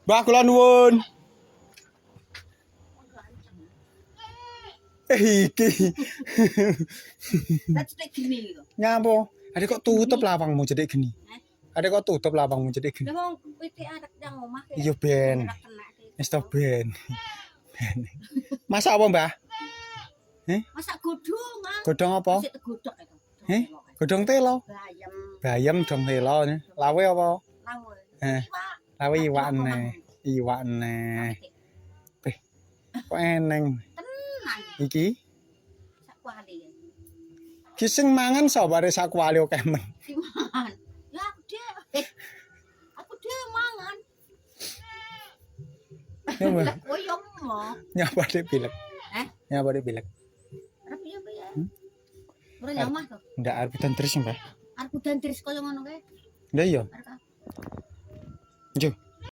Mbah kula nuwun. Iki. Tak cetek gini kok. Nyapa? Ada kok tutup lawangmu jedek geni. Ada kok tutup lawangmu jedek geni. Lah wong pitik arek nang omah ki. Iya ben. Wis to ben. Ben. Masak apa, Mbah? Masak godhong, ah. Godhong apa? Sik tegodhog itu. Godhong telo. Bayam, Bayam dong telo. Lawe apa? lawe. Lawe iwakne. Iwakne. Kok eneng. Tenan. Iki Sak kuali. ki sing mangan saware sakwali akeh men. Dimangan. Ya aku dhewe. Aku dhewe mangan. Ya, Mbah. Lah koyo mo. Nyapa dek pilek. Nyapa dek pilek. Arep piye piye? Ora nyamah to. Ndak arep terus, Mbah. Arep udan terus koyo ngono kae. Lah iya. Arep Njuk.